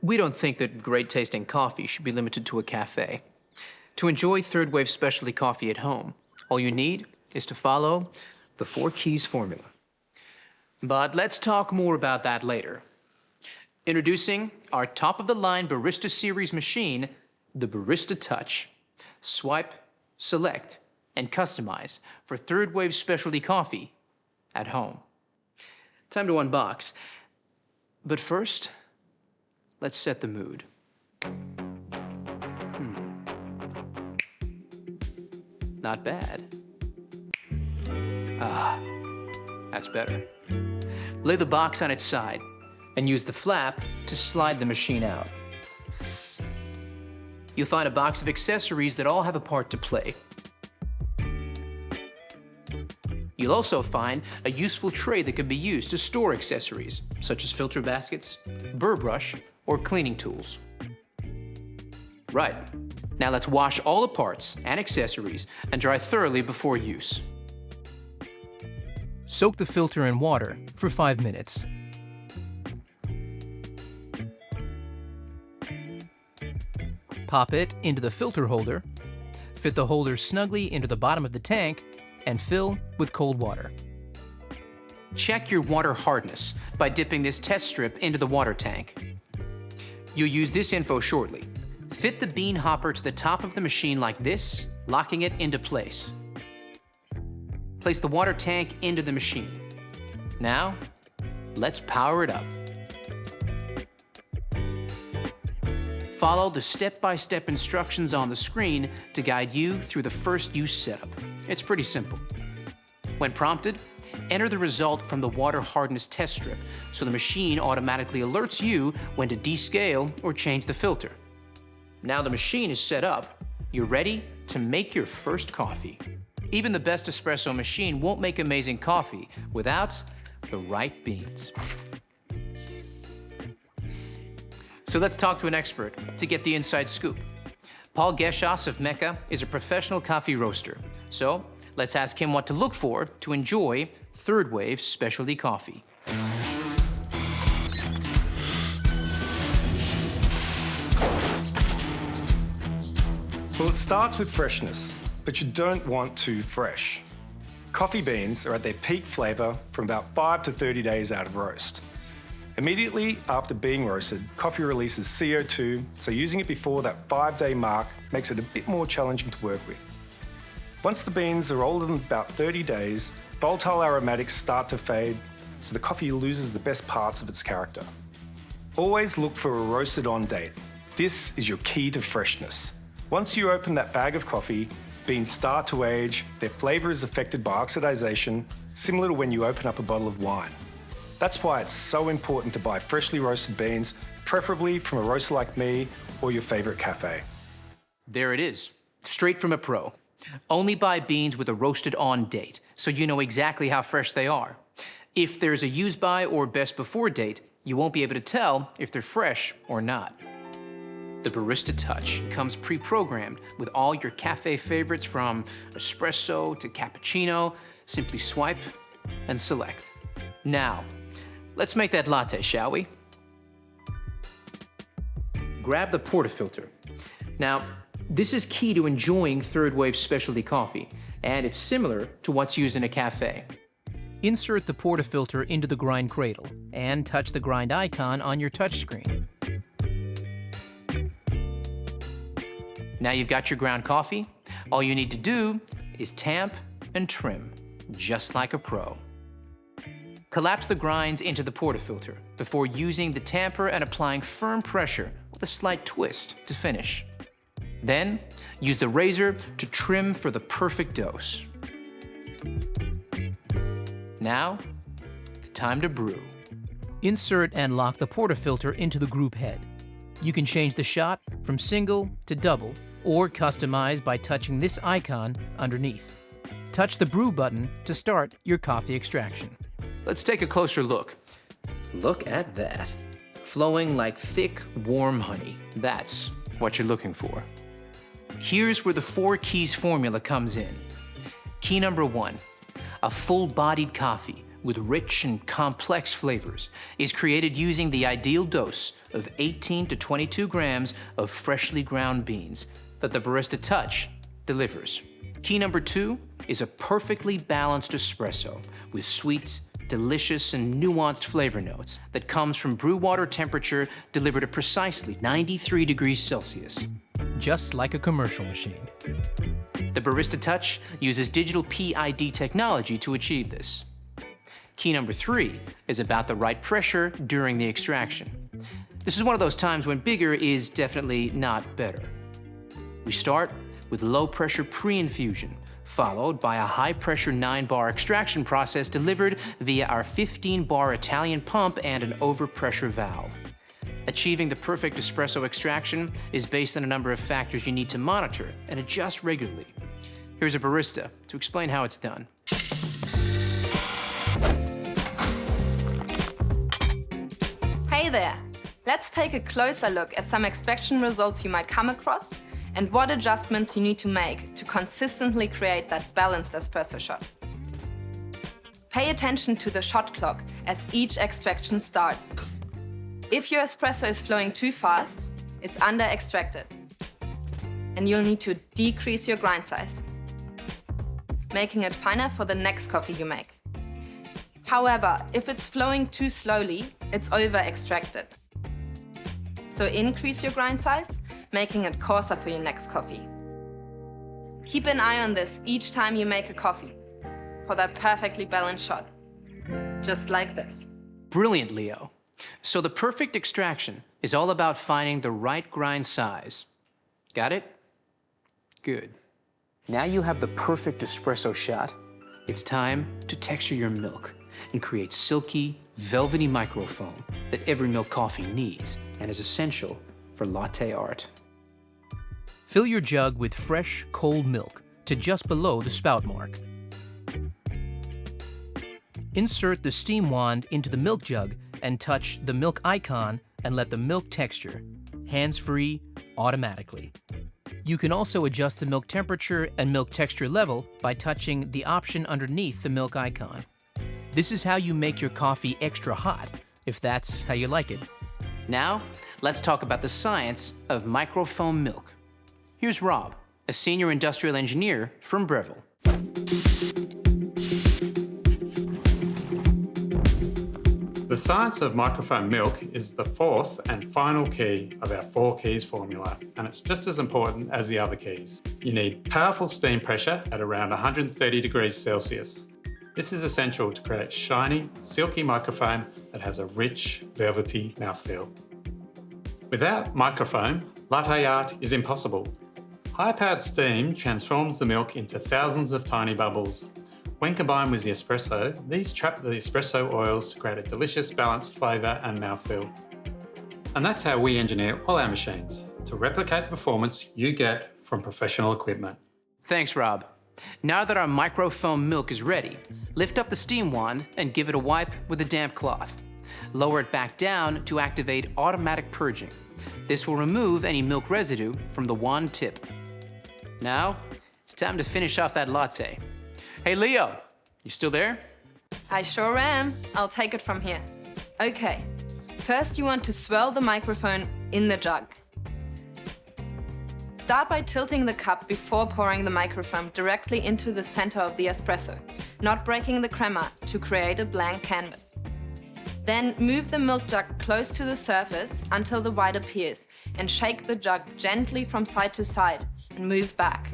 We don't think that great-tasting coffee should be limited to a cafe. To enjoy third-wave specialty coffee at home, all you need is to follow the 4 keys formula. But let's talk more about that later. Introducing our top-of-the-line Barista Series machine, the Barista Touch. Swipe, select, and customize for third-wave specialty coffee at home. Time to unbox. But first, let's set the mood. Not bad. Ah, that's better. Lay the box on its side and use the flap to slide the machine out. You'll find a box of accessories that all have a part to play. You'll also find a useful tray that can be used to store accessories, such as filter baskets, burr brush, or cleaning tools. Right, now let's wash all the parts and accessories and dry thoroughly before use. Soak the filter in water for 5 minutes. Pop it into the filter holder, fit the holder snugly into the bottom of the tank, and fill with cold water. Check your water hardness by dipping this test strip into the water tank. You'll use this info shortly. Fit the bean hopper to the top of the machine like this, locking it into place. Place the water tank into the machine. Now, let's power it up. Follow the step-by-step instructions on the screen to guide you through the first use setup. It's pretty simple. When prompted, enter the result from the water hardness test strip so the machine automatically alerts you when to descale or change the filter. Now the machine is set up, you're ready to make your first coffee. Even the best espresso machine won't make amazing coffee without the right beans. So let's talk to an expert to get the inside scoop. Paul Geschas of Mecca is a professional coffee roaster. So let's ask him what to look for to enjoy third-wave specialty coffee. Well, it starts with freshness, but you don't want too fresh. Coffee beans are at their peak flavour from about 5 to 30 days out of roast. Immediately after being roasted, coffee releases CO2, so using it before that 5-day mark makes it a bit more challenging to work with. Once the beans are older than about 30 days, volatile aromatics start to fade, so the coffee loses the best parts of its character. Always look for a roasted on date. This is your key to freshness. Once you open that bag of coffee, beans start to age, their flavour is affected by oxidation, similar to when you open up a bottle of wine. That's why it's so important to buy freshly roasted beans, preferably from a roaster like me or your favourite cafe. There it is, straight from a pro. Only buy beans with a roasted on date, so you know exactly how fresh they are. If there's a use by or best before date, you won't be able to tell if they're fresh or not. The Barista Touch comes pre-programmed with all your cafe favorites from espresso to cappuccino. Simply swipe and select. Now, let's make that latte, shall we? Grab the portafilter. Now, this is key to enjoying third-wave specialty coffee, and it's similar to what's used in a cafe. Insert the portafilter into the grind cradle and touch the grind icon on your touchscreen. Now you've got your ground coffee. All you need to do is tamp and trim, just like a pro. Collapse the grinds into the portafilter before using the tamper and applying firm pressure with a slight twist to finish. Then, use the razor to trim for the perfect dose. Now, it's time to brew. Insert and lock the portafilter into the group head. You can change the shot from single to double, or customize by touching this icon underneath. Touch the brew button to start your coffee extraction. Let's take a closer look. Look at that. Flowing like thick, warm honey. That's what you're looking for. Here's where the 4 keys formula comes in. Key number 1, a full-bodied coffee with rich and complex flavors, is created using the ideal dose of 18 to 22 grams of freshly ground beans that the Barista Touch delivers. Key number 2 is a perfectly balanced espresso with sweet, delicious, and nuanced flavor notes that comes from brew water temperature delivered at precisely 93 degrees Celsius, just like a commercial machine. The Barista Touch uses digital PID technology to achieve this. Key number 3 is about the right pressure during the extraction. This is one of those times when bigger is definitely not better. We start with low-pressure pre-infusion, followed by a high-pressure 9-bar extraction process delivered via our 15-bar Italian pump and an overpressure valve. Achieving the perfect espresso extraction is based on a number of factors you need to monitor and adjust regularly. Here's a barista to explain how it's done. Hey there! Let's take a closer look at some extraction results you might come across and what adjustments you need to make to consistently create that balanced espresso shot. Pay attention to the shot clock as each extraction starts. If your espresso is flowing too fast, it's under-extracted, and you'll need to decrease your grind size, making it finer for the next coffee you make. However, if it's flowing too slowly, it's over-extracted. So increase your grind size, making it coarser for your next coffee. Keep an eye on this each time you make a coffee for that perfectly balanced shot, just like this. Brilliant, Leo. So the perfect extraction is all about finding the right grind size. Got it? Good. Now you have the perfect espresso shot. It's time to texture your milk and create silky, velvety microfoam that every milk coffee needs and is essential for latte art. Fill your jug with fresh, cold milk to just below the spout mark. Insert the steam wand into the milk jug and touch the milk icon and let the milk texture, hands-free, automatically. You can also adjust the milk temperature and milk texture level by touching the option underneath the milk icon. This is how you make your coffee extra hot, if that's how you like it. Now, let's talk about the science of microfoam milk. Here's Rob, a senior industrial engineer from Breville. The science of microfoam milk is the fourth and final key of our 4 keys formula, and it's just as important as the other keys. You need powerful steam pressure at around 130 degrees Celsius. This is essential to create shiny, silky microfoam that has a rich, velvety mouthfeel. Without microfoam, latte art is impossible. High-powered steam transforms the milk into thousands of tiny bubbles. When combined with the espresso, these trap the espresso oils to create a delicious, balanced flavour and mouthfeel. And that's how we engineer all our machines, to replicate the performance you get from professional equipment. Thanks, Rob. Now that our microfoam milk is ready, lift up the steam wand and give it a wipe with a damp cloth. Lower it back down to activate automatic purging. This will remove any milk residue from the wand tip. Now, it's time to finish off that latte. Hey, Leo, you still there? I sure am. I'll take it from here. Okay, first you want to swirl the microphone in the jug. Start by tilting the cup before pouring the microfoam directly into the center of the espresso, not breaking the crema to create a blank canvas. Then move the milk jug close to the surface until the white appears and shake the jug gently from side to side and move back.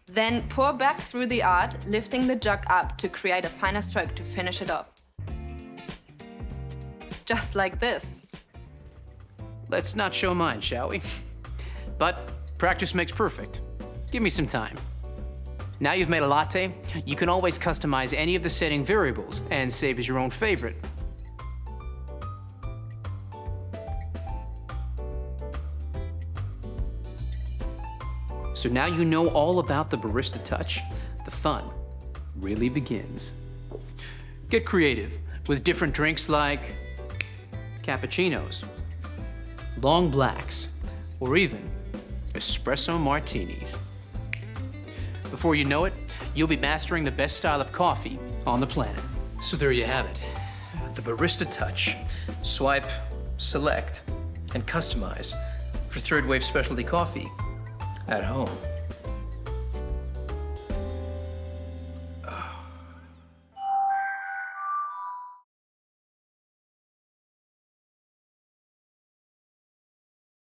Then pour back through the art, lifting the jug up to create a finer stroke to finish it off. Just like this. Let's not show mine, shall we? But practice makes perfect. Give me some time. Now you've made a latte, you can always customize any of the setting variables and save as your own favorite. So now you know all about the Barista Touch. The fun really begins. Get creative with different drinks like cappuccinos, long blacks, or even espresso martinis. Before you know it, you'll be mastering the best style of coffee on the planet. So there you have it. The Barista Touch. Swipe, select, and customize for third wave specialty coffee at home.